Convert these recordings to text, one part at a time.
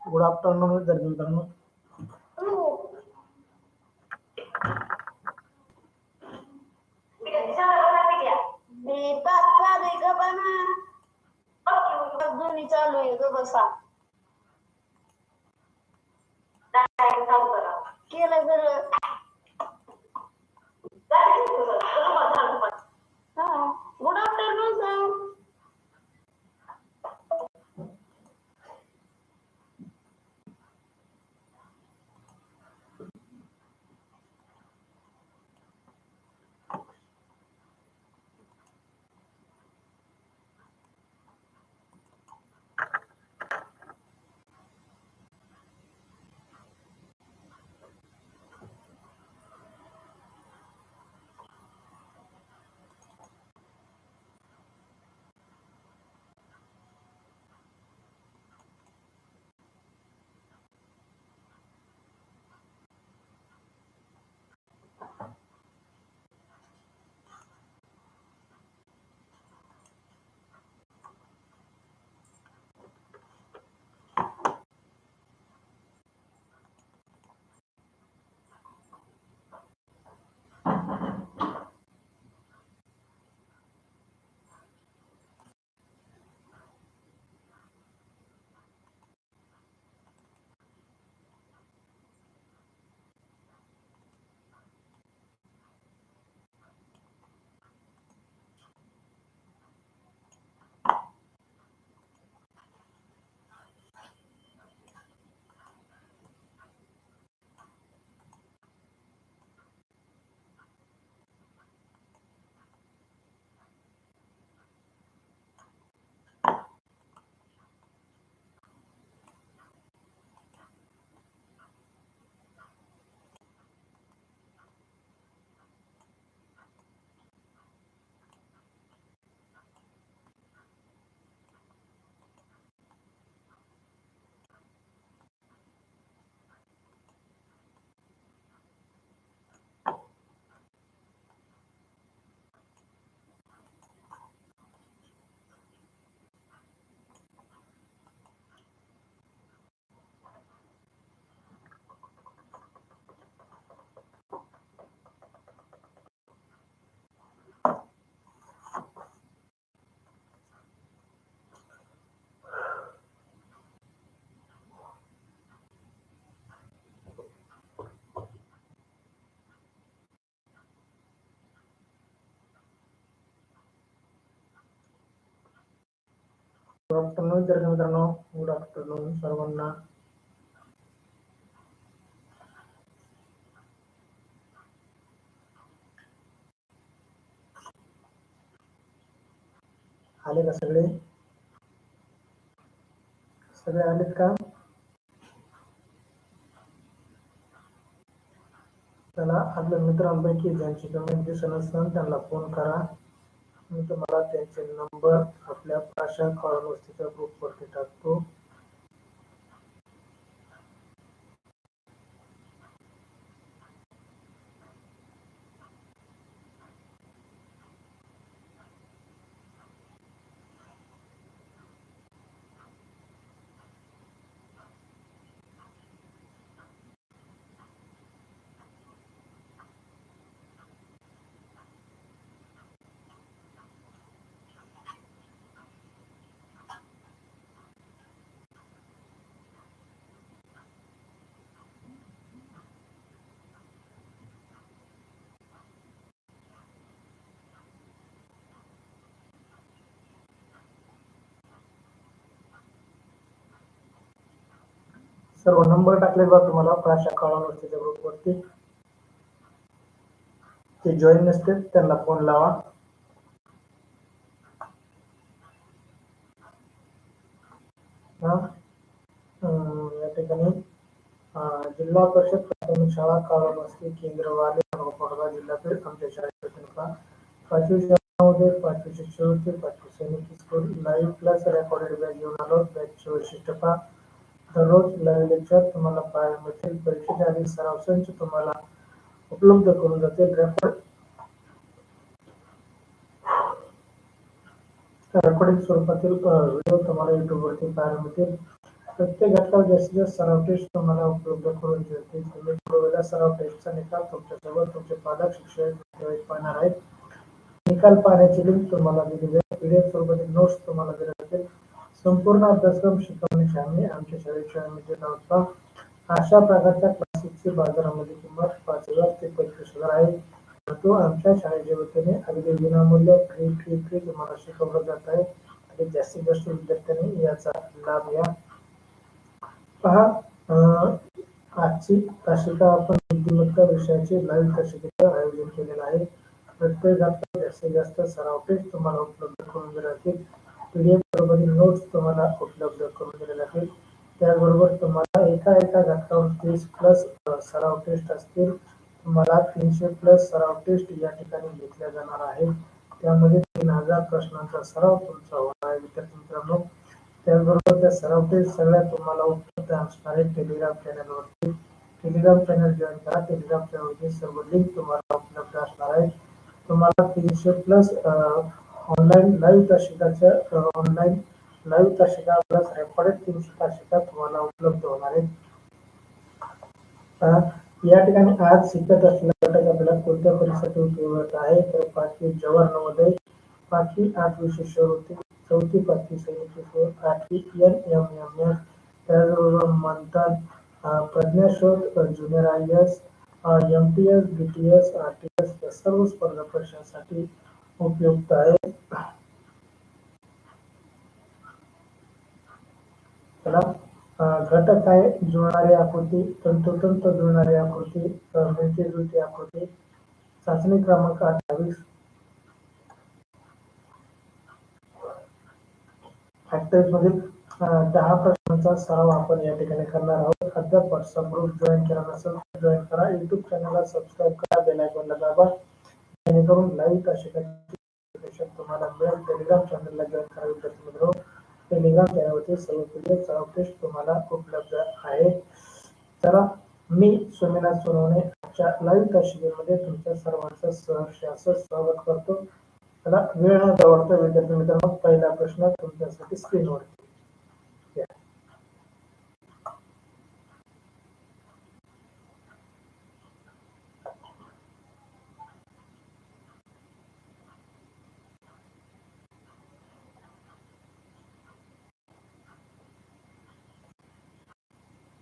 Good afternoon विद्यार्थी मित्रांनो. चालू आहे ग बसा केलं सगळं. Good afternoon sir. Good afternoon विद्यार्थी मित्रांनो. गुड आफ्टरनून सर्वांना. आले का सगळे? सगळे आलेत का? चला, आपल्या मित्रांपैकी ज्यांची कमेंट दिसत नसेल त्यांना फोन करा. मी तुम्हाला त्यांचे नंबर आपल्या भाषा कॉलमच्या ग्रुपवरती टाकतो. सर्व नंबर टाकले बघा तुम्हाला भाषा कॉलमच्या ग्रुपवरती. ते जॉईन नसतील त्यांना फोन लावा. या ठिकाणी जिल्हा परिषद प्राथमिक शाळा काळामस्ती केंद्रवाले नवपाडा जिल्ह्यातील आमच्या शाळेतील 5वी मध्ये 5वी शिष्यवृत्ती 5वी सैनिक school live class recorded batch घेऊन आलो. बॅचचे वैशिष्ट्य पहा. दररोज लाईव्ह लेक्चर तुम्हाला पाहायला मिळतील. परीक्षेच्या आधी सराव संच तुम्हाला उपलब्ध करून जातील. रेकॉर्डिंग स्वरूपातील व्हिडिओ तुम्हाला युट्यूबवरती पाहायला मिळतील. प्रत्येक घटकावर जास्तीत जास्त सराव टेस्ट तुम्हाला उपलब्ध करून देतील. तुम्ही पुरवलेल्या सराव टेस्टचा निकाल तुमच्यासोबत तुमचे पालक शिक्षक पाहणार आहेत. निकाल पाहण्याची लिंक तुम्हाला दिली जाईल. पीडीएफ स्वरूपातील नोट्स तुम्हाला दिल्या जातील. संपूर्ण अभ्यासक्रम शिकवण्याची आम्ही आमच्या शाळेमध्ये देत आहोत. अशा प्रकारच्या क्लासेसची बाजारामध्ये किंमत 5,000 ते 25,000 आहे. परंतु आमच्या शाळेच्या वतीने अगदी विनामूल्य फ्री तुम्हाला शिकवलं जात आहे. आणि जास्तीत जास्त विद्यार्थ्यांनी याचा लाभ घ्या. पहा, आजची तासिका आपण बुद्धिमत्ता विषयाचे लाईव्ह तासिकेचं आयोजन केलेलं आहे. प्रत्येक जास्तीत जास्त सराव टेस्ट तुम्हाला उपलब्ध करून दिले जातील. पीडीएफ बरोबरील नोट्स तुम्हाला उपलब्ध करून दिले जातील. त्याचबरोबर तुम्हाला एका घटकावर 30+ सराव टेस्ट असतील. तुम्हाला 300+ सराव टेस्ट या ठिकाणी घेतल्या जाणार आहे. त्यामध्ये 3000 प्रश्नांचा सराव तुमचा होणार आहे विद्यार्थी मित्रांनो. त्याचबरोबर त्या सराव टेस्ट सगळ्या तुम्हाला उपलब्ध असणार आहे टेलिग्राम चॅनलवरती. टेलिग्राम चॅनल जॉईन करा. टेलिग्राम चॅनलवरती सर्व लिंक तुम्हाला उपलब्ध असणार आहे. तुम्हाला 300+ ऑनलाईन लाईव्ह तासिका प्लस रेकॉर्डेड 300 तासिका तुम्हाला उपलब्ध होणार आहेत. या ठिकाणी आज शिकत असलेला घटक आपल्याला कोणत्या परीक्षेसाठी उपयोगात आहे तर 5वी जवाहर नवोदय, 5वी 8वी शिष्यवृत्ती, 4थी 5वी सैनिक शिष्यवृत्ती, 8वी NMMS, त्याचबरोबर मंथन, प्रज्ञाशोध, junior IAS, MTS, BTS, RTS या सर्व स्पर्धा परीक्षांसाठी उपयुक्त आहे. चला, घटक आहे जुळणारी आकृती, तंतोतंत जुळणारी आकृती, मिळती जुळती आकृती, चाचणी क्रमांक 28. मधील 10 प्रश्नांचा सराव आपण या ठिकाणी करणार आहोत. अद्याप व्हॉट्सअप ग्रुप जॉईन केला नसेल तर जॉईन करा. युट्यूब चॅनलला सबस्क्राईब करा. बेल आयकॉनला दाबा जेणेकरून लाईव्ह तासिकाची नोटिफिकेशन तुम्हाला मिळेल. टेलिग्राम चॅनलला जॉईन करा विद्यार्थी मित्रांनो. टेलिग्राम चॅनलवरती सर्व पीडीएफ सराव टेस्ट तुम्हाला उपलब्ध आहे. चला, मी स्वामीनाथ सोनवणे आजच्या लाईव्ह तासिकेमध्ये तुमच्या सर्वांचं सहर्ष स्वागत करतो. चला, वेळ न दवडता विद्यार्थी मित्रांनो पहिला प्रश्न तुमच्यासाठी स्क्रीनवरती.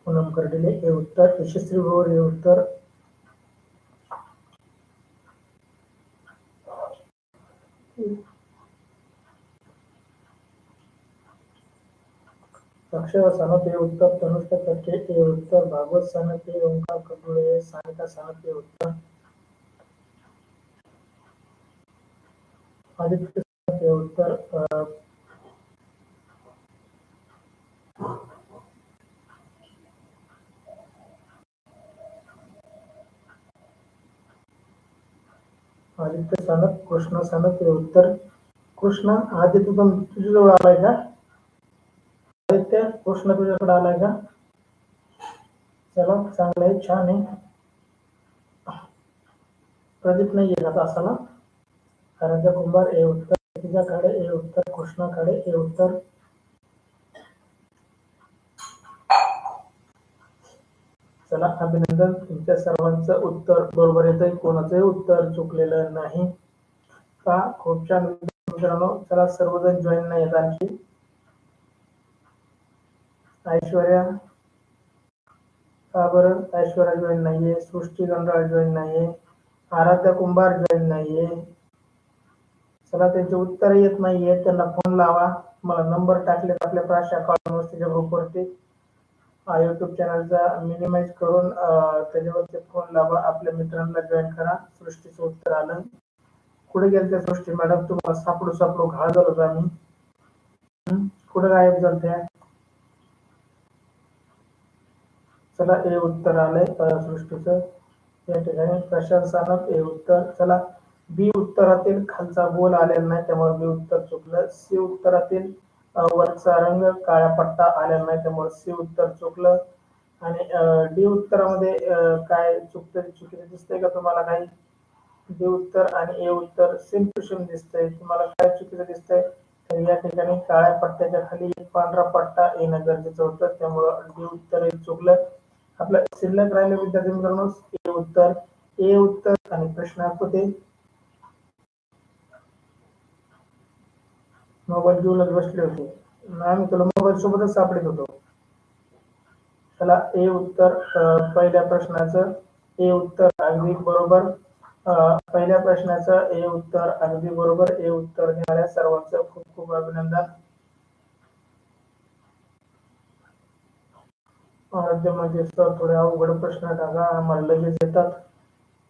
पूनम कर्डिले हे उत्तर, यशस्वी भोर हे उत्तर, अक्षय सानप हे उत्तर, तनुष्का कटके हे उत्तर, भागवत सानप हे, ओंकार कटुळे, सानिका सानप हे उत्तर, आदित्य सानप हे उत्तर, आदित्य सानप, कृष्णा सानप हे उत्तर. कृष्णा, आदित्य तुझ्याजवळ आलाय का? आदित्य, कृष्णा तुझ्याकडे आलाय का? चला, चांगलं आहे, छान आहे. प्रदीप नाही आहे का तासाला? कारंजा कुंभार हे उत्तर, तिजा खाडे हे उत्तर, कृष्णा खाडे हे उत्तर. चला, अभिनंदन, तुमच्या सर्वांचं उत्तर बरोबर येतंय. कोणाचंही उत्तर चुकलेलं नाही का? खूप छान मित्रांनो. चला, सर्वजण जॉईन नाही आहेत आणखी. ऐश्वर्या, का बरं ऐश्वर्या जॉईन नाहीये? सृष्टी गंडाळ जॉईन नाहीये. आराध्या कुंभार जॉईन नाहीये. चला, त्यांचे उत्तर येत नाहीये, त्यांना फोन लावा. मला नंबर टाकलेत आपल्या प्राशा कॉलमच्या ग्रुपवरती. युट्यूब चॅनलचा मिनिमाइज करून त्याच्यावरती फोन लावा. आपल्या मित्रांना जॉईन करा. सृष्टीचं उत्तर आलं. कुठे गेल त्या सृष्टी मॅडम? तुम्हाला सापडू घाळ झालो होतो आम्ही. कुठे गायब झालत्या? चला, हे उत्तर आलंय सृष्टीचं. या ठिकाणी प्रशांत सानप हे उत्तर. चला, बी उत्तरातील खालचा बोल आलेला नाही त्यामुळे बी उत्तर चुकलं. सी उत्तरातील वरचा रंग काळा पट्टा आलेला नाही, त्यामुळे सी उत्तर चुकलं. आणि डी उत्तरामध्ये काय चुकीचं दिसतंय का तुम्हाला काही? डी उत्तर आणि ए उत्तर सेम टू सेम दिसतंय. तुम्हाला काय चुकीचं दिसतंय? तर या ठिकाणी काळ्या पट्ट्याच्या खाली एक पांढरा पट्टा येणं गरजेचं होतं, त्यामुळं डी उत्तर हे चुकलं. आपलं शिल्लक राहिलं विद्यार्थी मित्रांनो ए उत्तर. ए उत्तर आणि प्रश्न आकृती. मोबाईल घेऊनच बसले होते, आम्ही तुला मोबाईल सोबतच सापडत होतो. चला ए उत्तर पहिल्या प्रश्नाचं ए उत्तर अगदी बरोबर. पहिल्या प्रश्नाचं ए उत्तर अगदी बरोबर. ए उत्तर देणाऱ्या सर्वांचं खूप खूप अभिनंदन. राज्यामध्ये सर थोडे अवघड प्रश्न टाका, आम्हाला लगेच येतात.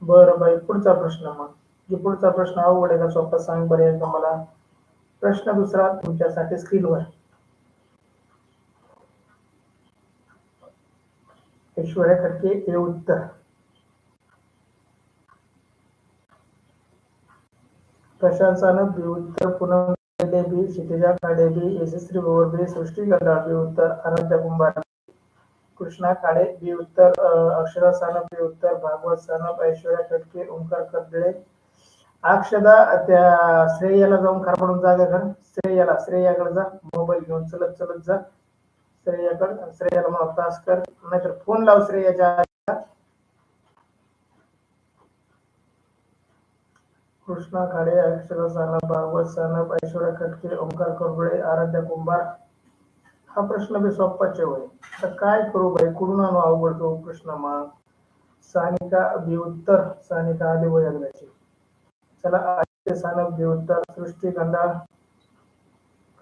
बरं बाई, पुढचा प्रश्न मग. पुढचा प्रश्न अवघड आहे का सोपा सांग बरं एकदा मला. प्रश्न दुसरा तुमच्यासाठी स्क्रीनवर. ऐश्वर्या खडके हे उत्तर. प्रशांत सानप बी उत्तर. पूनम बी. क्षितिजा खाडे बी. यशस्वी भोवर बी. सृष्टी गंधाळ बी उत्तर. आराध्या कुंभार, कृष्णा काळे बी उत्तर. अक्षरा सानप बी उत्तर. भागवत सानप, ऐश्वर्या खडके, ओंकार कर्दळे. अक्षदा त्या श्रेयाला जाऊन खारपडून जागा कर. श्रेयाकडे जा, मोबाईल घेऊन चलत चलत जा श्रेयाकडे. श्रेयाला मला तास कर, नाहीतर फोन लाव श्रेयाच्या. कृष्णा खाडे, अक्षरा सानप, भागवत सानप, ऐश्वर्या खडके, ओंकार कर्दळे, आराध्या कुंभार. हा प्रश्न बी सोप्पाचे होय. तर काय करू बाई, कुठून आणू अवघड तो प्रश्न मग. सानिका बी उत्तर. सानिका आली वय एकदाची. चला आदित्य सानप बी उत्तर. सृष्टी गंधाळ,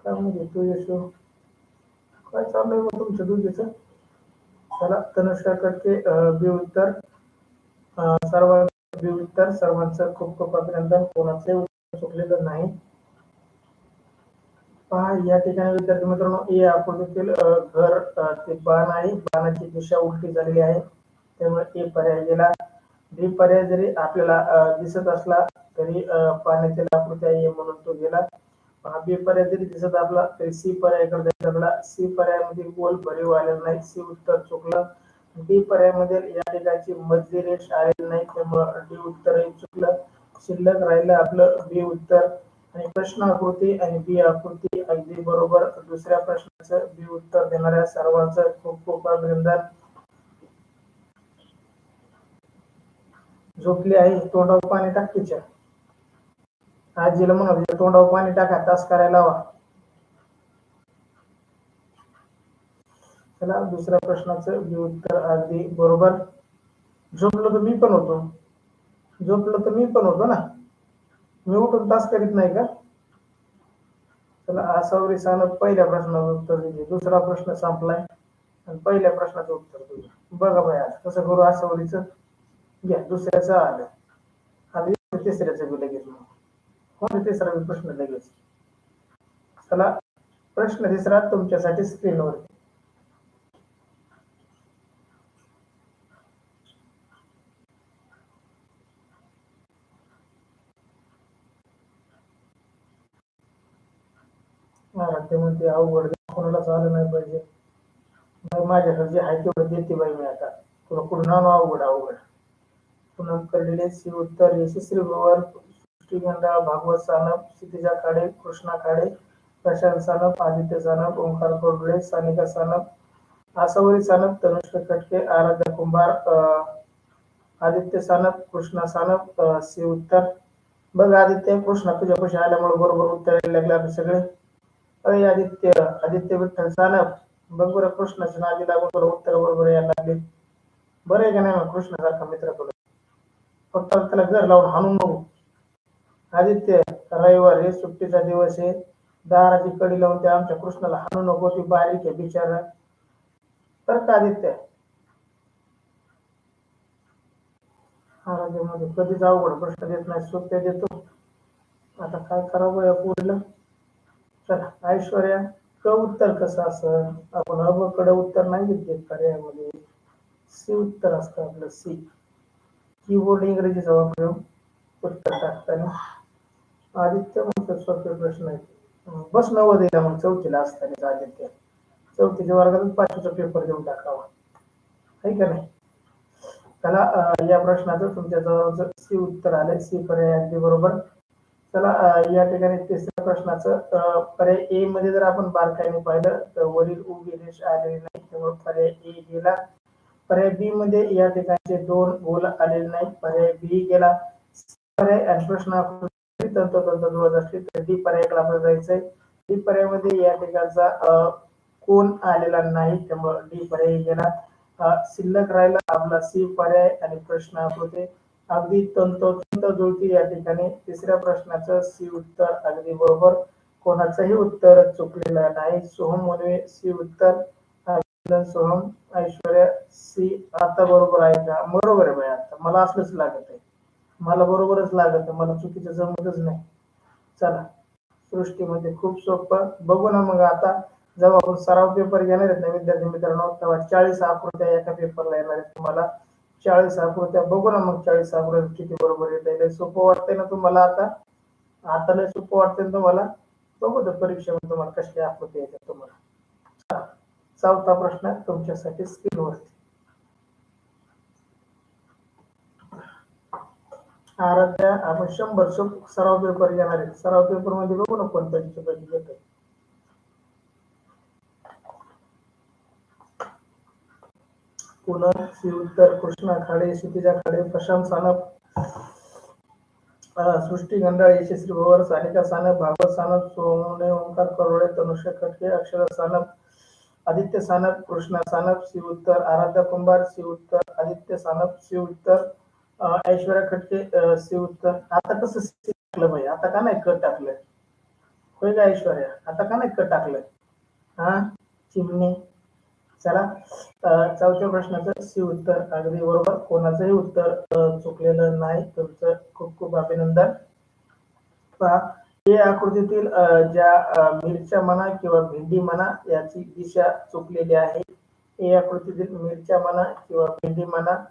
काय म्हणजे तू यशो, काय चाललंय मग तुमच्या दोघीचं. चला तनुष्का खडके बी उत्तर. सर्वांचं बी उत्तर. सर्वांचं खूप खूप अभिनंदन. कोणाचे उत्तर चुकलेलं नाही. पहा या ठिकाणी विद्यार्थी मित्रांनो, ए आकृतीतील घर ते बाण आहे, बाणाची दिशा उलटी झालेली आहे, त्यामुळे ए पर्याय गेला. बी पर्याय जरी आपल्याला दिसत असला तरी पाण्यातील आकृती आहे म्हणून तो गेला. बी पर्याय जरी दिसत असला तरी सी पर्यायाकडे जायला. सी पर्यायामध्ये गोल भरीव आलेला नाही, सी उत्तर चुकलं. डी पर्यायामध्ये या ठिकाणची मधली रेष आलेली नाही, त्यामुळे डी उत्तर हे चुकलं. शिल्लक राहिलं आपलं बी उत्तर. आणि प्रश्न आकृती आणि बी आकृती अगदी बरोबर. दुसऱ्या प्रश्नाचं बी उत्तर देणाऱ्या सर्वांचं खूप खूप अभिनंदन. झोपली आहे, तोंडावर पाणी टाकीच्या. आजीला म्हणा तोंडावर पाणी टाका, तास करायला लावा. चला दुसऱ्या प्रश्नाचं बी उत्तर अगदी बरोबर. झोपलो तर मी पण होतो. झोपलो तर मी पण होतो ना, मी उठून तास करीत नाही का. चला आसावरी सानप पहिल्या प्रश्नाचं उत्तर दिले. दुसरा प्रश्न संपलाय आणि पहिल्या प्रश्नाचं उत्तर दिलं. बघा बाई आज कसं करू आसावरीचं. घ्या दुसऱ्याचं आलं, आता तिसऱ्याचं बी लगेच. मग कोण तिसरा प्रश्न लगेच. चला प्रश्न तिसरा तुमच्यासाठी स्क्रीनवर. राज्यामध्ये अवघड कोणालाच आलं नाही पाहिजे. माझ्याकडे जे आहे तेवढं देते बाई मी आता. तुला कुठून आणू अवघड अवघड. पूनम कर्डिले सी उत्तर. यशस्वी भोवर, सृष्टी गंधाळ, भागवत सानप, क्षितिजा खाडे, कृष्णा खाडे, प्रशांत सानप, आदित्य सानप, ओंकार कर्दळे, सानिका सानप, आसावरी सानप, तनुष्का खडके, आराध्या कुंभार, आदित्य सानप, कृष्णा सानप, सी उत्तर. बघ आदित्य, कृष्णा तुझ्यापाशी आल्यामुळे बरोबर उत्तर लागले आपले सगळे. अय आदित्य विठ्ठल सानप, बघ बरं कृष्णाच्या नादी लागून तुला उत्तर बरोबर यायला लागले. बरं आहे का नाही मग कृष्णासारखा मित्र तुला. फक्त त्याला घर लावून हाणून नको. आदित्य रविवार हे सुट्टीचा दिवस आहे, दाराची कडी लावून त्या आमच्या कृष्णाला हाणू नको, ती बारीक आहे बिचारा. बरं का आदित्य. आराध्यामध्ये कधीच अवघड प्रश्न देत नाही, सोप्या देतो. आता काय करावं या पोरीला. चला ऐश्वर्या, क उत्तर कसं असं. आपण अब कडे उत्तर नाही देत पर्यायामध्ये. सी उत्तर असतं आपलं. सी कीबोर्ड इंग्रजीचा वापर उत्तर टाकताना. आदित्य म्हणतो सोपे प्रश्न आहेत. बस नवोदयला मग चौथीला असताना आदित्य चौथीच्या वर्गातच पाचवीचा पेपर देऊन टाकावा, आहे का नाही? चला या प्रश्नाचं तुमच्या जवळ सी उत्तर आलंय, सी पर्याय अगदी बरोबर. चला या ठिकाणी तिसऱ्या प्रश्नाचं पर्याय ए मध्ये जर आपण बारकाईने पाहिलं तर वरील उभी रेष आलेली नाही, त्यामुळे पर्याय ए गेला. पर्याय बी मध्ये या ठिकाणचे दोन गोल आलेले नाही, पर्याय बी गेला. पर्याय आणि प्रश्न तंतोतंत जुळत असली तर डी पर्यायाकडे आपल्याला जायचंय. डी पर्यायामध्ये या ठिकाणचा कोण आलेला नाही, त्यामुळे डी पर्याय गेला. शिल्लक राहिला आपला सी पर्याय आणि प्रश्न आकृती अगदी तंतोतंत जुळती. या ठिकाणी तिसऱ्या प्रश्नाचं सी उत्तर अगदी बरोबर, कोणाचंही उत्तर चुकलेलं नाही. सोहम मोनवे सी उत्तर, सोहम, ऐश्वर्या सी. आता बरोबर आहे का? बरोबर आहे बाई, आता मला असलंच लागत आहे, मला बरोबरच लागत आहे, मला चुकीचं जमतच नाही. चला सृष्टीमध्ये खूप सोपं बघू ना मग. आता जेव्हा आपण सराव पेपर घेणार आहेत ना विद्यार्थी मित्रांनो, तेव्हा 40 आकृत्या एका पेपरला येणार आहेत तुम्हाला. 40 आकृत्या बघू ना मग, 40 आकृत्या किती बरोबर येत आहे. सोपं वाटतंय ना तुम्हाला? आता लय सोपं वाटतंय ना तुम्हाला? बघू तर परीक्षेमध्ये तुम्हाला कशा आकृत्या येतात तुम्हाला. चौथा प्रश्न तुमच्यासाठी स्क्रीनवरती. आराध्या आपण 100 सराव पेपर घेणार आहे. सराव पेपर मध्ये बघू ना कोण पैकी घेत. पुनः सी उत्तर, कृष्णा खाडे, क्षितिजा खाडे, प्रशांत सानप, सृष्टी गंडाळ, यशस्वी भवर, सानिका सानप, भागवत सानप, सोमने ओंकार करोडे, तनुष्य खटके, अक्षरा सानप, आदित्य सानप, कृष्णा सानप सी उत्तर, आराध्या कुंभार सी उत्तर, आदित्य सानप सी उत्तर, ऐश्वर्या खटके सी उत्तर. आता कसं सी टाकलं भाई? आता का नाही क टाकलं? होय का ऐश्वर्या? आता का नाही क टाकलं? हा चिमणे. चला चौथ्या प्रश्नाचं सी उत्तर अगदी बरोबर, कोणाचंही उत्तर चुकलेलं नाही. तुमचं खूप खूप अभिनंदन. पहा या आकृतीतील ज्या मिरच्या म्हणा किंवा भेंडी म्हणा याची दिशा चुकलेली आहे. या आकृतीतील मिरच्या म्हणा किंवा भेंडी म्हणा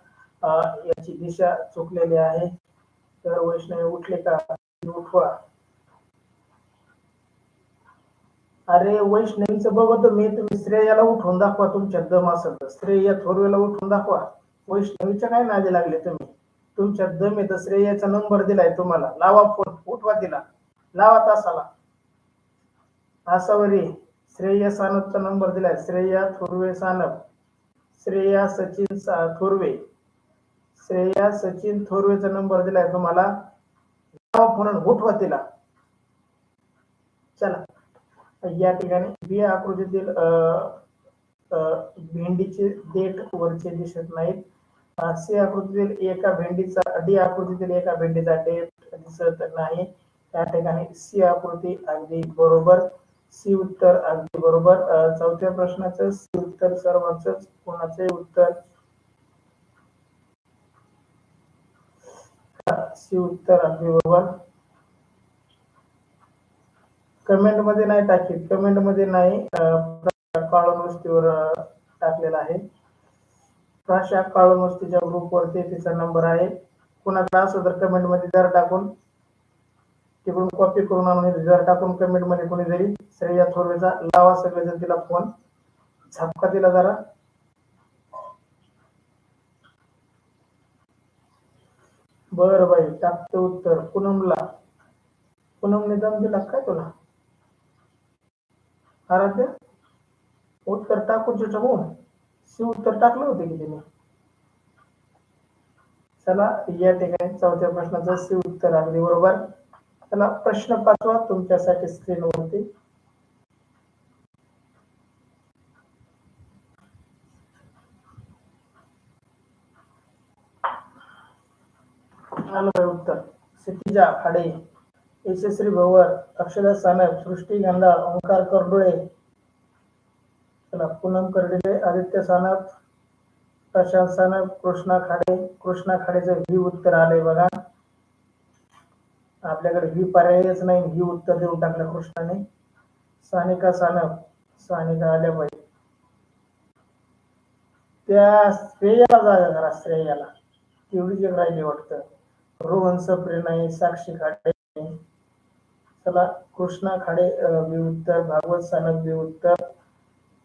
याची दिशा चुकलेली आहे. तर वैष्णवी उठले का? उठवा. अरे वैष्णवीचं बघतो मी, तुम्ही श्रेयाला उठवून दाखवा, तुमच्या दम असेल तर श्रेया थोरवेला उठवून दाखवा. वैष्णवीच्या काय नादी लागले तुम्ही? तुमच्या दम आहे तर श्रेयाचा नंबर दिलाय तुम्हाला, लावा फोन, उठवा तिला, लावा तासाला. आसावरी श्रेया सानपचा नंबर दिलाय, श्रेया थोरवे सानप, श्रेया सचिन थोरवे, श्रेया सचिन थोरवेचा नंबर दिलाय तुम्हाला, लावा फोन, उठवा तिला. चला या ठिकाणी बी आकृतीतील भेंडीचे देठ वरचे दिसत नाहीत. सी आकृतीतील एका भेंडीचा, डी आकृतीतील एका भेंडीचा देठ दिसत नाही. त्या ठिकाणी सी आकृती अगदी बरोबर, सी उत्तर अगदी बरोबर. चौथ्या प्रश्नाचं सी उत्तर सर्वांचंच, कोणाचे उत्तर सी उत्तर अगदी बरोबर. कमेंट मध्ये नाही टाकीत, कमेंट मध्ये नाही, काळून वस्तीवर टाकलेला आहे. प्राशा काळून वस्तीच्या ग्रुपवरती तिचा नंबर आहे. कुणाकडे असं तर कमेंट मध्ये जर टाकून तिकडून कॉपी करून आणून जर टाकून कमेंट मध्ये कोणी जरी श्रेया थोरवेचा लावा सगळेजण तिला फोन, झपका तिला जरा. बर बाई टाकतो उत्तर. पूनमला, पूनमने दम दिला काय तुला? आराध्य उत्तर टाकून चिठवून सी उत्तर टाकलं होते की तिने. चला या ठिकाणी चौथ्या प्रश्नाचं सी उत्तर अगदी बरोबर. चला प्रश्न 5वा तुमच्यासाठी स्क्रीनवरती. उत्तर क्षितिजा खाडे, यशस्वी भवर, अक्षरा सानप, सृष्टी गंधाळ, ओंकार करडोळे, चला पूनम कर्डिले, आदित्य सानप, प्रशांत सानप, कृष्णा खाडे. कृष्णा खाडेचं ही उत्तर आलंय बघा. आपल्याकडे ही पर्यायच नाही, ही उत्तर देऊन टाकलं कृष्णाने. सानिका सानप, सानिका आल्या पाहिजे. त्या श्रेयाला जागा करा, श्रेयाला तेवढी जग राहिली वाटतं. रोहन सप्रे नाही, साक्षी खाडे, चला कृष्णा खाडे बी उत्तर, भागवत सानप बी उत्तर,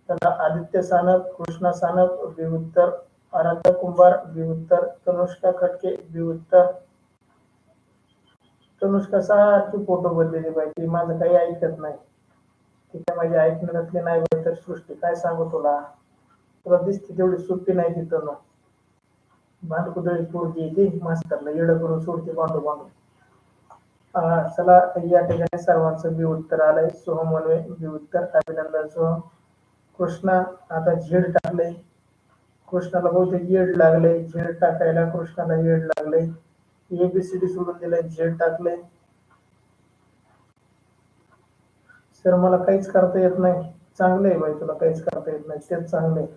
चला आदित्य सानप, कृष्णा सानप बी उत्तर, आराध्या कुंभार बी उत्तर, तनुष्का खटके बी उत्तर. तनुष्का सारखी फोटो बदललेली बाई, ती माझं काही ऐकत नाही. ती काय माझी ऐकण्यातली नाही बाई. तर सृष्टी काय सांगू तुला, तुला दिसते तेवढी सोपी नाही ती तनु. भांडकुदळी पोरगी ती, मास्तरला येडं करून सोडते बांधू बांधू. चला या ठिकाणी सर्वांचं बी उत्तर आलंय. सोहम वनवे बी उत्तर, अभिनंदन सोहम. कृष्णा आता झेड टाकले, कृष्णाला बहुतेक येड लागले, झेड टाकायला कृष्णाला येड लागले. एबीसीडी सोडून दिलंय, झेड टाकले. सर मला काहीच करता येत नाही. चांगलं आहे बाई, तुला काहीच करता येत नाही तेच चांगलं आहे.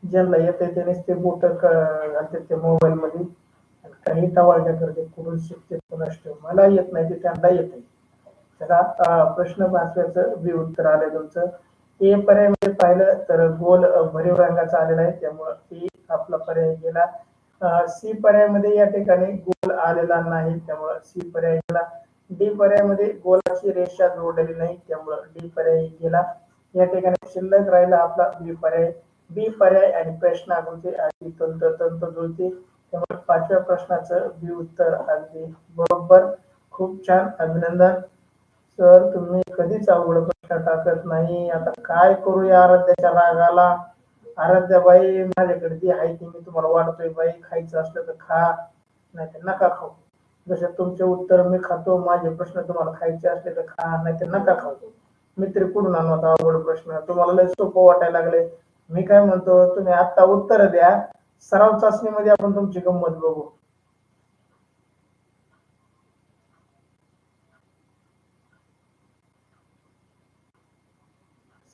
ज्यांना येत आहे त्यानेच ते बोट घालतात ते मोबाईल मध्ये, काही टवाळक्या करते, कुठून शिकते कुणास ठाऊक. मला येत नाही ते त्यांना येते. त्याला प्रश्न वाचल्याचं बी उत्तर आलंय तुमचं. ए पर्यायामध्ये पाहिलं तर गोल भरीव रंगाचा आलेला आहे, त्यामुळं ए आपला पर्याय गेला. सी पर्यायामध्ये या ठिकाणी गोल आलेला नाही, त्यामुळं सी पर्याय गेला. डी पर्यायामध्ये गोलाची रेषा जोडलेली नाही, त्यामुळं डी पर्याय गेला. या ठिकाणी शिल्लक राहिला आपला बी पर्याय. बी पर्याय आणि प्रश्न आकृती अगदी तंतोतंत जुळते, त्यामुळे 5व्या प्रश्नाचं बी उत्तर अगदी बरोबर. खूप छान, अभिनंदन सर. तुम्ही कधीच अवघड प्रश्न टाकत नाही. आता काय करू या आराध्याच्या रागाला. आराध्याबाई माझ्याकडे ती आहे ती मी तुम्हाला वाटतोय बाई, खायचं असलं तर खा, नाही तर नका खाऊ. जसे तुमचे उत्तर मी खातो, माझे प्रश्न तुम्हाला खायचे असले तर खा, नाही तर नका खाऊ. मी तरी कुठून आणू आता अवघड प्रश्न, तुम्हाला लय सोपं वाटायला लागले. मी काय म्हणतो, तुम्ही आता उत्तर द्या, सराव चाचणीमध्ये आपण तुमची गंमत बघू.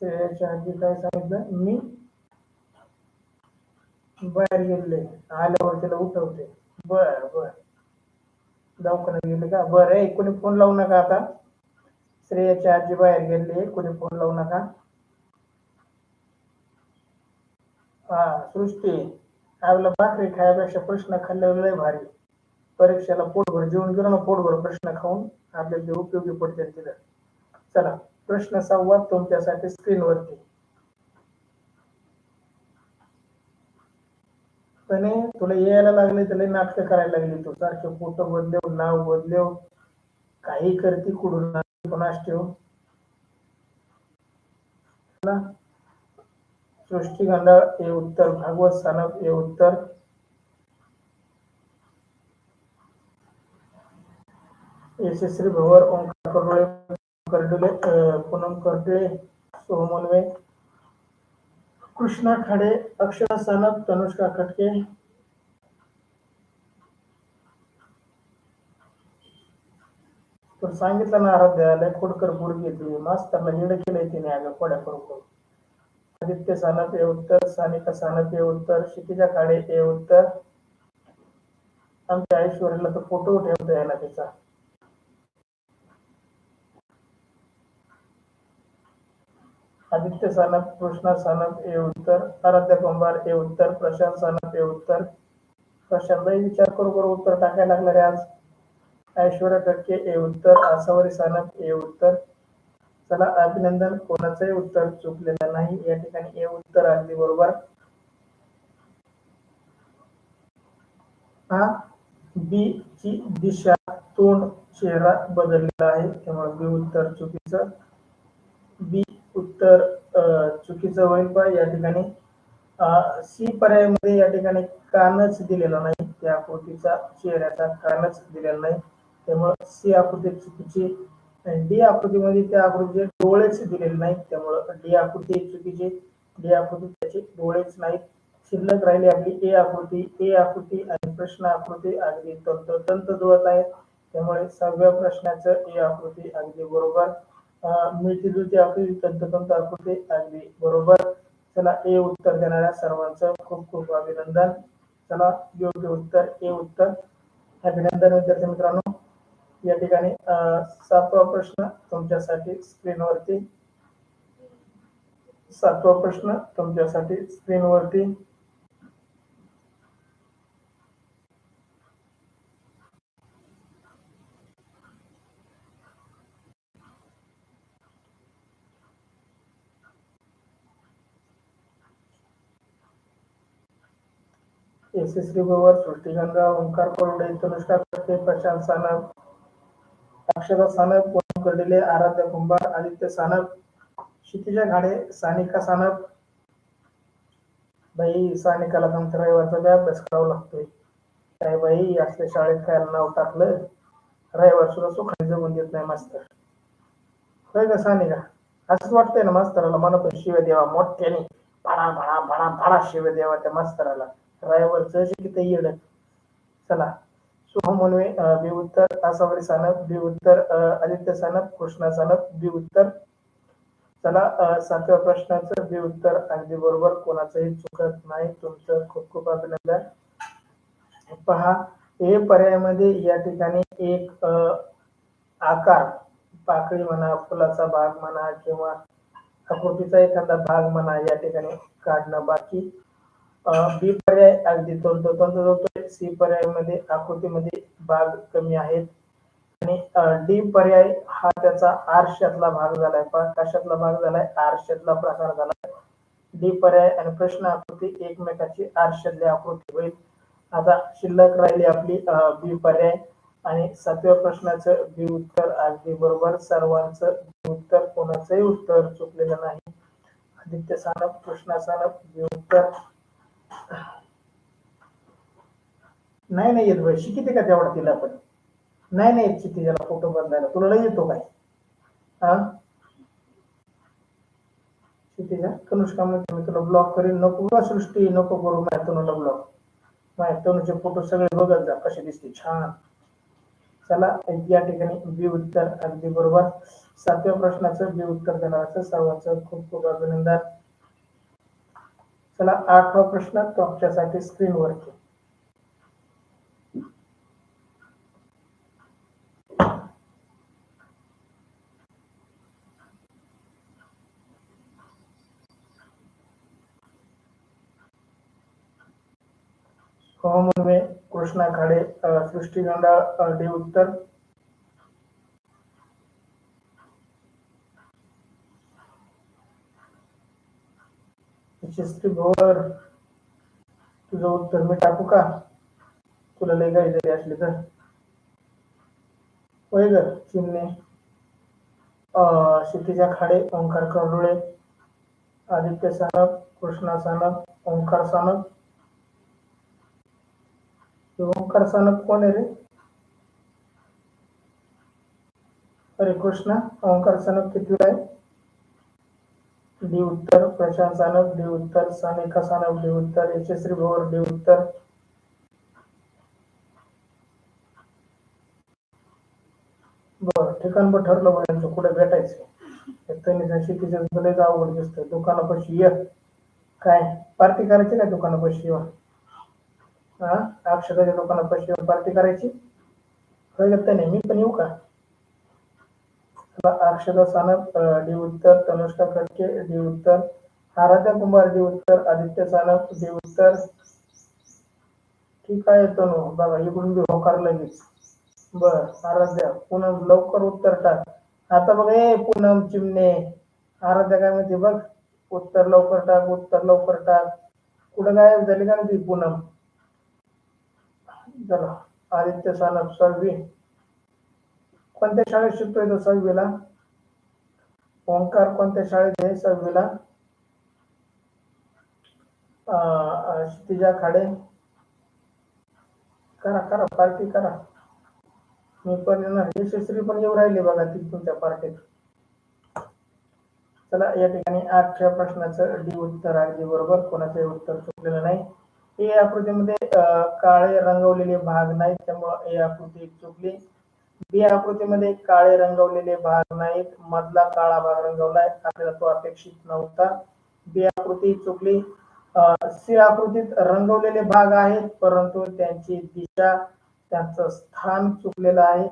श्रेयाच्या आधी काय सांगितलं, मी बाहेर गेले, आल्यावर त्याला उठवते. बर बर, दवाखान्यात गेले का? बरं आहे, कोणी फोन लावू नका आता. श्रेयाच्या आजी बाहेर गेले, कोणी फोन लावू नका. हा सृष्टी, आपला भाकरी खायपेक्षा प्रश्न खाल्लेला लय भारी. परीक्षेला पोटभर जेवून गेलो ना, पोटभर प्रश्न खाऊन आपल्याला ते उपयोगी पडतील तिथं. चला प्रश्न संवाद तुमच्यासाठी स्क्रीनवरती. त्याने तुला यायला लागले तर लय नाटकं करायला लागली, तू सारखे फोटो बदलेव, नाव बदलेव, काही करते कुठून कोणास ठेव. सृष्टी गांडाळ हे उत्तर, भागवत सानप हे उत्तर, यशस्वी भवर, ओंकार करोळे, करडुले, पूनम करडुळे, सोहम वनवे, कृष्णा खाडे, अक्षरा सानप, तनुष्का खटके. तर सांगितलं ना आराध्या, लय खोडकर पोरगी ती, मास्तरला येडं केलंय तिने अगं खोड्या करून. आदित्य सानप हे उत्तर, सानिका सानप हे उत्तर, क्षितिजा खाडे हे उत्तर. आमच्या ऐश्वर्याला तर फोटो ठेवता यायला तिचा. आदित्य सानप, कृष्णा सानप हे उत्तर, आराध्या कुंभार हे उत्तर, प्रशांत सानप हे उत्तर. प्रशांतही विचार करू उत्तर टाकायला लागलं रे आज. ऐश्वर्या कटके हे उत्तर, आसावरी सानप हे उत्तर. चला अभिनंदन, कोणाचंही उत्तर चुकलेलं नाही. या ठिकाणी हे उत्तर अगदी बरोबर. हा बी ची दिशा, तोंड, चेहरा बदललेला आहे, त्यामुळे बी उत्तर चुकीचं. बी उत्तर चुकीचं होईल. पण या ठिकाणी सी पर्यायामध्ये या ठिकाणी कानच दिलेला नाही, त्या आकृतीचा चेहऱ्याचा कानच दिलेला नाही, त्यामुळे सी आकृती चुकीची. डी आकृतीमध्ये त्या आकृतीचे डोळेच दिलेले नाहीत, त्यामुळं डी आकृती चुकीची. डी आकृती त्याचे डोळेच नाहीत. शिल्लक राहिली आपली ए आकृती. ए आकृती आणि प्रश्न आकृती अगदी तंतोतंत जुळत आहेत, त्यामुळे 6व्या प्रश्नाचं ए आकृती अगदी बरोबर. मिळती जुळती आकृती, तंतोतंत आकृती अगदी बरोबर. चला ए उत्तर देणाऱ्या सर्वांचं खूप खूप अभिनंदन. चला योग्य उत्तर ए उत्तर. अभिनंदन विद्यार्थी मित्रांनो. या ठिकाणी 7वा प्रश्न तुमच्यासाठी स्क्रीनवरती. 7वा प्रश्न तुमच्यासाठी स्क्रीनवरती. यशस्वी बरोबर सृष्टीगंगा, ओंकार कोरडे, तनुष्का कट्टे, प्रशांत सानप, अक्षरा सानप, पूनम कर्डिले, आराध्य कुंभार, आदित्य सानप, क्षितिजा घाडे, सानिका सानप. बाई सानिकाला आमच्या रविवारचा बी अभ्यास करावा लागतोय. काय बाई असल्या शाळेत काय नाव टाकलं, रविवार सुद्धा सुखाने जमून देत नाही मास्तर. होय का सानिका? असंच वाटतंय ना मास्तराला मनातून शिव्या द्यावा मोठ्याने, भडा भडा भडा भडा शिव्या द्यावा त्या मास्तराला. रविवारचं शिकित येड. चला शुभम मुनवे बी उत्तर, आसावरी सानप बी उत्तर, आदित्य सानप, कृष्णा सानप बी उत्तर. चला सातव्या प्रश्नाचं बी उत्तर अगदी बरोबर, कोणाचंही चुकत नाही. तुमचं खूप खूप अभिनंदन. पहा ए पर्यायामध्ये या ठिकाणी एक आकार, पाकळी म्हणा, फुलाचा भाग म्हणा किंवा आकृतीचा एखादा भाग म्हणा या ठिकाणी काढणं बाकी. बी पर्याय अगदी तंतोतंत होतोय. सी पर्यायामध्ये आकृतीमध्ये भाग कमी आहेत आणि डी पर्याय हा त्याचा आरशातला भाग झालाय. कशातला भाग झालाय? आरशातला प्रकार झालाय. डी पर्याय आणि प्रश्न आकृती एकमेकाची आरशातली आकृती होईल. आता शिल्लक राहिली आपली बी पर्याय आणि सातव्या प्रश्नाचं बी उत्तर अगदी बरोबर. सर्वांचं बी उत्तर, कोणाचंही उत्तर चुकलेलं नाही. आदित्य सानप, कृष्णा सानप बी उत्तर. नाही येत भाई, शिकिते का तेवढा तिला पण? नाही येत क्षितिजाला फोटो बदलायला. तुला लय येतो काय? हा क्षितिजा, कनुष्का म्हणते मी तुला ब्लॉक करीन. नको बा सृष्टी, नको करू माझ्या तनुला ब्लॉक. माझ्या तनुचे फोटो सगळे बघत जा कसे दिसते छान. चला या ठिकाणी बी उत्तर अगदी बरोबर. सातव्या प्रश्नाचं बी उत्तर देणाऱ्याचं सर्वांचं खूप खूप अभिनंदन. चला आठवा प्रश्न तुमच्यासाठी स्क्रीनवरती. मुनवे, कृष्णा खाडे, सृष्टी गंडा डी उत्तर. यशस्वी भोर, तुझं उत्तर मी टाकू का? तुला लय गाई जरी असली तर. होय ग चिमणे. क्षितिजा खाडे, ओंकार कर्डुळे, आदित्य सानप, कृष्णा सानप, ओंकार सानप. ओंकार सानप कोण आहे रे? अरे कृष्णा, ओंकार सानप कितवीला आहे? डी उत्तर. प्रशांत सानप डी उत्तर. सानिका सानप डी उत्तर. यशस्वी भोर डी उत्तर. बर ठिकाण पण ठरलं बघ यांचं कुठे भेटायचं. त्यांनी शेतीच्या लयच अवघड दिसतंय. दुकानापाशी ये. काय पार्टी करायची काय दुकानापाशी येऊन? हा अक्षताच्या दुकानापाशी येऊन पार्टी करायची? कळत नाही. मी पण येऊ का? अक्षता सानप डी उत्तर. तनुष्का कटके डी उत्तर. आराध्या कुंभार डी उत्तर. आदित्य सानप डी उत्तर. ठीक आहे तनु, बघा इकडून बी होकार लगेच. बर आराध्या, पूनम लवकर उत्तर टाक. आता बघ ए पूनम चिमणे, आराध्या काय म्हणते बघ. उत्तर लवकर टाक, उत्तर लवकर टाक. कुठं गायब झाली का ती पूनम? चला आदित्य सानप 6वी. कोणत्या शाळेत शिकतोय तो 6वीला? ओंकार कोणत्या शाळेत आहे 6वीला? क्षितिजा खाडे, करा करा पार्टी करा. मी पण येणार. यशस्वी पण येऊ राहिले बघा ती तुमच्या पार्टीत. चला या ठिकाणी आठव्या प्रश्नाचं डी उत्तर अगदी बरोबर, कोणाचे उत्तर चुकलेलं नाही. ए आकृतीमध्ये काळे रंगवलेले भाग नाहीत, त्यामुळे ए आकृती चुकली. बी आकृतीमध्ये काळे रंगवलेले भाग नाहीत, मधला काळा भाग रंगवलाय, आपल्याला तो अपेक्षित नव्हता. बी आकृती चुकली. सी आकृतीत रंगवलेले भाग आहेत परंतु त्यांची दिशा, त्यांचं स्थान चुकलेलं आहे.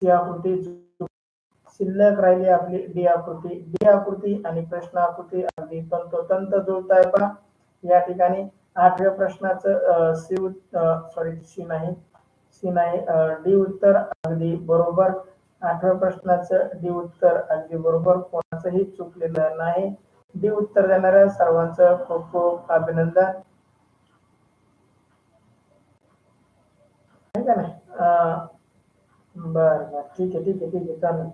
सी आकृती. शिल्लक राहिली आपली डी आकृती. डी आकृती आणि प्रश्न आकृती अगदी तंतोतंत जुळताय पहा या ठिकाणी. आठव्या प्रश्नाचं सी नाही डी उत्तर अगदी बरोबर. आठव्या प्रश्नाचं डी उत्तर अगदी बरोबर, कोणाचंही चुकलेलं नाही. डी उत्तर देणाऱ्या सर्वांचं खूप खूप अभिनंदन. का नाही? बर बर, ठीक आहे ठीक आहे ठीक आहे, चालेल.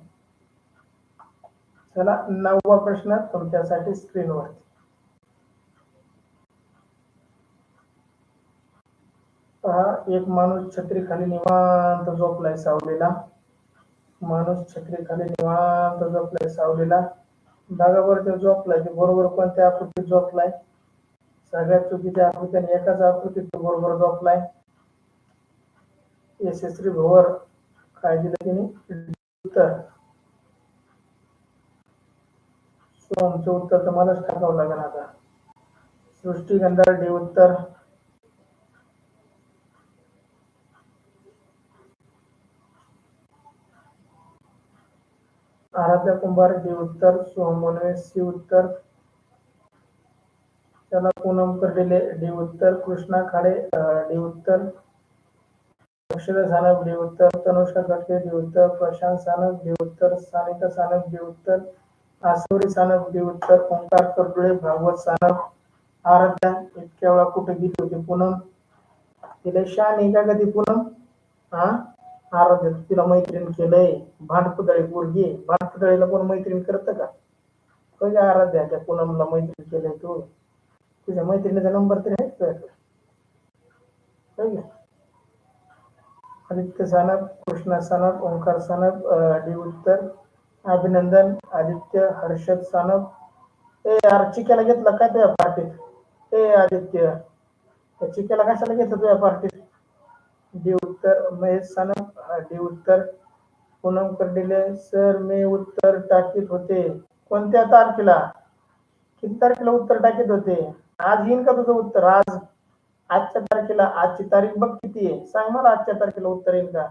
चला 9वा प्रश्न तुमच्यासाठी स्क्रीनवर. पहा, एक माणूस छत्रीखाली निवांत झोपलाय सावलीला. माणूस छत्रीखाली निवांत झोपलाय सावलीला. बघा ते झोपलाय ते बरोबर कोणत्या आकृतीत झोपलाय? सगळ्यात चुकीच्या आकृतीने एकाच आकृतीत तो बरोबर झोपलाय. यशस्वी भोवर काय दिलं तिने उत्तर? सोमचं उत्तर तुम्हालाच टाकावं लागेल आता. सृष्टी गंधाळ डी उत्तर. आराध्या कुंभार डी उत्तर. सोहम मोनवे सी उत्तर. त्याला पूनम कर्डिले डी उत्तर. कृष्णा खाडे डी उत्तर. अक्षरा सानप डी उत्तर. तनुष्का खटके डी उत्तर. प्रशांत सानप डी उत्तर. सानिका सानप डी उत्तर. आसवरी सानप डी उत्तर. ओंकार कर्डुळे, भागवत सानप. आराध्या इतक्या वेळा कुठे गेली होती पूनम? तिला शान का कधी पूनम? हा, आराध्या तिला मैत्रीण केलंय. भांडकुदळी पोरगी, भांडकुदळीला कोण मैत्रीण करतं का? कधी आराध्या त्या पूनमला मैत्रीण केलंय तू? तुझ्या मैत्रिणीचा नंबर तरी आहे तुझ्याकडे? आदित्य सानप, कृष्णा सानप, ओंकार सानप डी उत्तर. अभिनंदन आदित्य. हर्षद सानप. ए यार, चिक्याला घेतलं काय तुझ्या पार्टीत? ए आदित्य, त्या चिक्याला कशाला घेतलं तुझ्या पार्टीत? डी उत्तर. महेश सानप डी उत्तर. पूनम कर्डिले सर मी उत्तर टाकीत होते. कोणत्या तारखेला? किती तारखेला उत्तर टाकीत होते? आज येईन का तुझं उत्तर? आज, आजच्या तारखेला. आजची तारीख बघ किती आहे, सांग मला. आजच्या तारखेला उत्तर येईल का?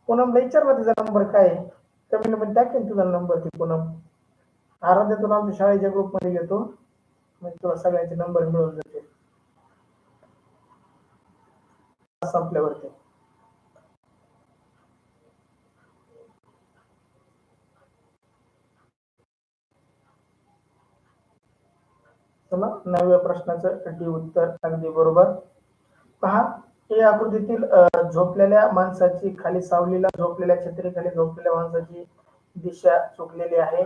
पूनमला विचारला तिचा नंबर काय आहे, कमेंट मध्ये टाकेल तुझा नंबर ती पूनम. आराध्या तुला आमच्या शाळेच्या ग्रुपमध्ये घेतो, म्हणजे तुला सगळ्यांचे नंबर मिळून जाते संपल्यावरती. चला 9व्या प्रश्नाचं डी उत्तर अगदी बरोबर. पहा, या आकृतीतील झोपलेल्या माणसाची खाली सावलीला झोपलेल्या छत्रीखाली झोपलेल्या माणसाची दिशा चुकलेली आहे.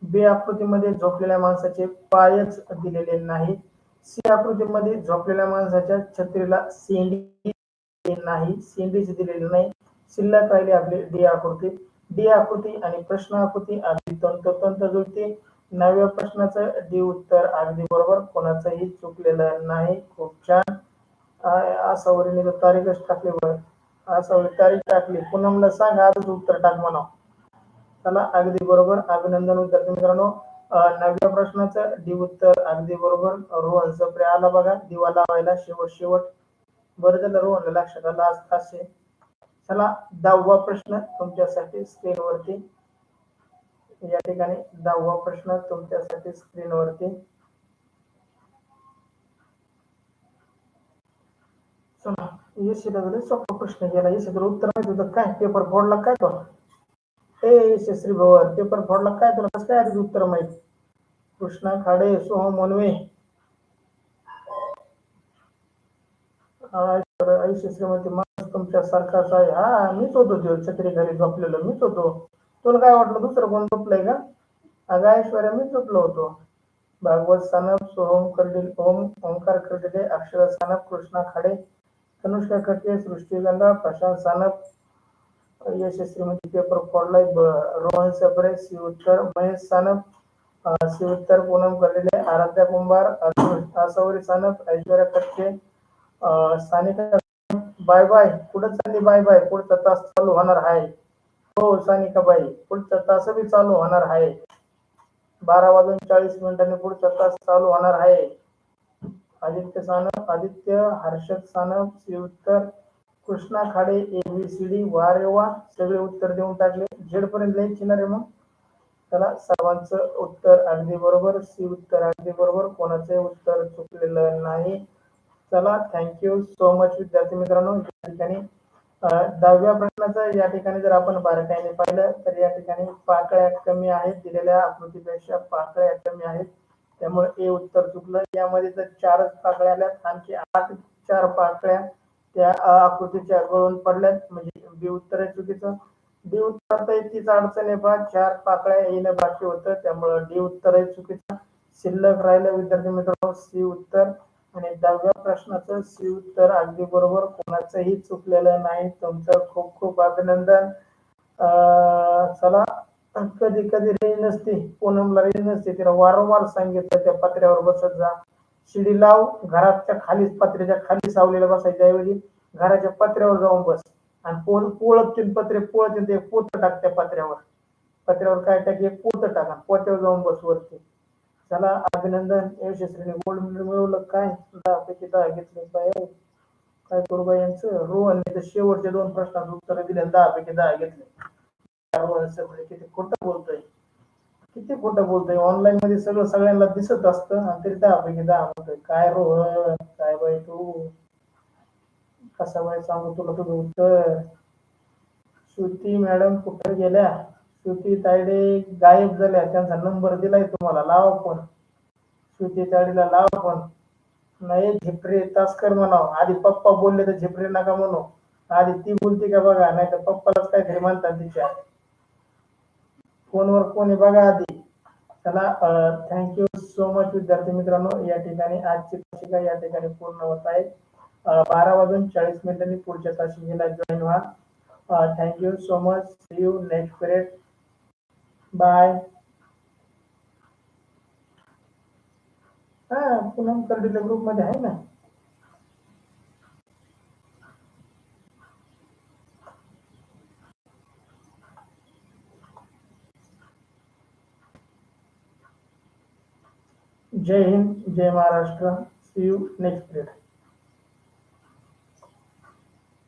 बी आकृतीमध्ये झोपलेल्या माणसाचे पायच दिलेले नाही. सी आकृतीमध्ये झोपलेल्या माणसाच्या छत्रीला शेंडी नाही, शेंडीच दिलेली नाही. शिल्लक राहिली आपली डी आकृती. डी आकृती आणि प्रश्न आकृती अगदी तंतोतंत जुळते. 9व्या प्रश्नाचं डी उत्तर अगदी बरोबर, कोणाचंही चुकलेलं नाही. खूप छान. आसावरीने तारीखच टाकली बरं. आसावरी तारीख टाकली. पूनमला सांग आजच उत्तर टाक म्हणा. चला अगदी बरोबर, अभिनंदन विद्यार्थी मित्रांनो. 9व्या प्रश्नाचं डी उत्तर अगदी बरोबर. रोहन सप्रे आला बघा दिवा लावायला शेवट. बरं झालं रोहनला लक्षात आलं आज तास. चला 10वा प्रश्न तुमच्यासाठी स्क्रीनवरती. या ठिकाणी 10वा प्रश्न तुमच्यासाठी स्क्रीनवरती. चला, यशस्वी सोपा प्रश्न गेला. यशस्वी उत्तर माहिती होतं काय? पेपर फोडला काय तो? ए यशस्वी भवर, पेपर फोडला काय तुला? कसं काय आधी उत्तर माहिती? कृष्णा खाडे, सोहम मोनवे. यशस्वी मध्ये माणूस तुमच्या सारखाच आहे. हा, मीच होतो ते छत्री घरी झोपलेलो, मीच होतो. तुला काय वाटलं दुसरं कोण झोपलंय का? अगं ऐश्वर्या, मीच झोपलो होतो. भागवत सानप, सोहम कर्डिले, ओंकार कर्डिले, अक्षरा सानप, कृष्णा खाडे, तनुष्का खटके, सृष्टी गंधा, प्रशांत सानप. यशस्वी मध्ये पेपर फोडलाय. रोहन सप्रे सी उत्तर. महेश सानप सी उत्तर. पूनम कर्डिले, आराध्या कुंभार, आसावरी सानप, ऐश्वर्या खटके, सानिका. बाय बाय, पुढे चालली बाय बाय. पुढचा तास चालू होणार आहे. हो सानिका बाई, पुढचा तास बी चालू होणार आहे. 12:40 पुढचा तास चालू होणार आहे. आदित्य सानप, आदित्य. हर्षद सानप सी उत्तर. कृष्णा खाडे ABCD. वा रे वा, सगळे उत्तर देऊन टाकले. झेड पर्यंत लिहायची ना रे मग. चला, सर्वांचं उत्तर अगदी बरोबर. सी उत्तर अगदी बरोबर, कोणाचे उत्तर चुकलेलं नाही. चला, थँक्यू सो मच विद्यार्थी मित्रांनो. या ठिकाणी 10व्या प्रश्नाचं या ठिकाणी जर आपण बारकाईने पाहिलं तर या ठिकाणी पाकळ्या कमी आहेत, दिलेल्या आकृतीपेक्षा पाकळ्या कमी आहेत. त्यामुळे ए उत्तर चुकलं. यामध्ये तर 4च पाकळ्या आल्यात, आणखी 4 पाकळ्या त्या आकृतीच्या गळून पडल्यात, म्हणजे बी उत्तर आहे चुकीचं. डी उत्तर तर तीच अडचण आहे पहा, 4 पाकळ्या येणं बाकी होतं, त्यामुळं डी उत्तर आहे चुकीचं. शिल्लक राहिलं विद्यार्थी मित्रांनो सी उत्तर. आणि 10व्या प्रश्नाचं सी उत्तर अगदी बरोबर, कोणाचंही चुकलेलं नाही. तुमचं खूप खूप अभिनंदन. चला, कधी कधी रेंज नसते, पूनमला रेंज नसते, तिला वारंवार सांगितलं त्या पत्र्यावर बसत जा, शिडी लाव, घराच्या खाली पत्र्याच्या खाली सावलीला बसायच्या ऐवजी घराच्या पत्र्यावर जाऊन बस. आणि पोळतील पत्रे, पोळतील ते पोत टाक त्या पत्र्यावर. पत्र्यावर काय टाक, एक पोत टाका, पोत्यावर जाऊन बस वरती. चला, अभिनंदन, यशस्वीने गोल्ड मेडल मिळवलं. काय 10 पैकी 10 घेतले बाय. काय करू बाई यांचं. रोहनने तर शेवटच्या 2 प्रश्नांचं उत्तर दिले, 10 पैकी 10 घेतले. किती खोटं बोलतोय, किती खोटं बोलतोय. ऑनलाईन मध्ये सगळं सगळ्यांना दिसत असतं आणि तरी 10 पैकी 10 म्हणतोय. काय रोहन, काय बाई तू, कसा बाई सांगू तुला तुझं उत्तर. श्रुती मॅडम कुठे गेल्या? श्रुती तायडे गायब झाल्या. त्यांचा नंबर दिलाय तुम्हाला, लावा फोन. श्रुती तायडेला लावा फोन. नाही झिपरे तासकर म्हणाव. आधी पप्पा बोलले तर झिपरे नका म्हणू. आधी ती बोलते का बघा, नाही तर पप्पालाच काहीतरी म्हणतात तिच्या. फोनवर कोणी बघा आधी. चला, थँक्यू सो मच विद्यार्थी मित्रांनो. या ठिकाणी आजची तासिका या ठिकाणी पूर्ण होत आहे. 12:40 पुढच्या तासिकेला जॉईन व्हा. Thank you so much. See you next period. Bye. Poonam Kardile group मध्ये आहे ना. जय हिंद, जय Maharashtra. See you next period.